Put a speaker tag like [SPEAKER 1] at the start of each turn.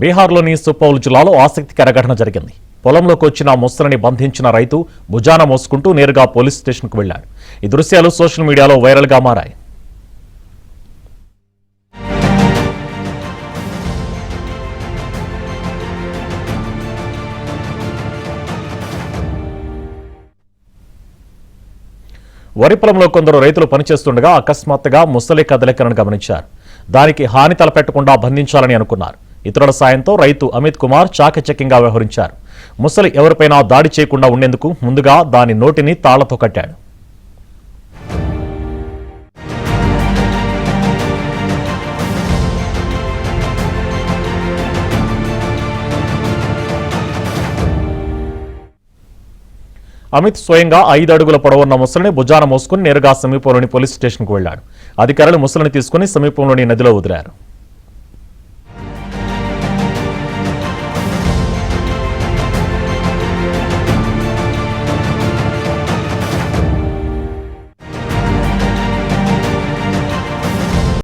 [SPEAKER 1] బీహార్లోని సుపౌల్ జిల్లాలో ఆసక్తికర ఘటన జరిగింది. పొలంలోకి వచ్చిన ముసలిని బంధించిన రైతు భుజాన మోసుకుంటూ నేరుగా పోలీస్ స్టేషన్కు వెళ్లాడు. ఈ దృశ్యాలు సోషల్ మీడియాలో వైరల్గా మారాయి. వరి పొలంలో కొందరు రైతులు పనిచేస్తుండగా అకస్మాత్తుగా ముసలి కదలికలను గమనించారు. దానికి హాని తలపెట్టకుండా బంధించాలని అనుకున్నారు. ఇతరుల సాయంతో రైతు అమిత్ కుమార్ చాకచక్యంగా వ్యవహరించారు. ముసలి ఎవరిపైనా దాడి చేయకుండా ఉండేందుకు ముందుగా దాని నోటిని తాళ్లతో కట్టాడు. అమిత్ స్వయంగా 5 అడుగుల పొడవున్న ముసలిని భుజాన మోసుకుని నేరుగా సమీపంలోని పోలీస్ స్టేషన్కు వెళ్లాడు. అధికారులు ముసలిని తీసుకుని సమీపంలోని నదిలో వదిలారు.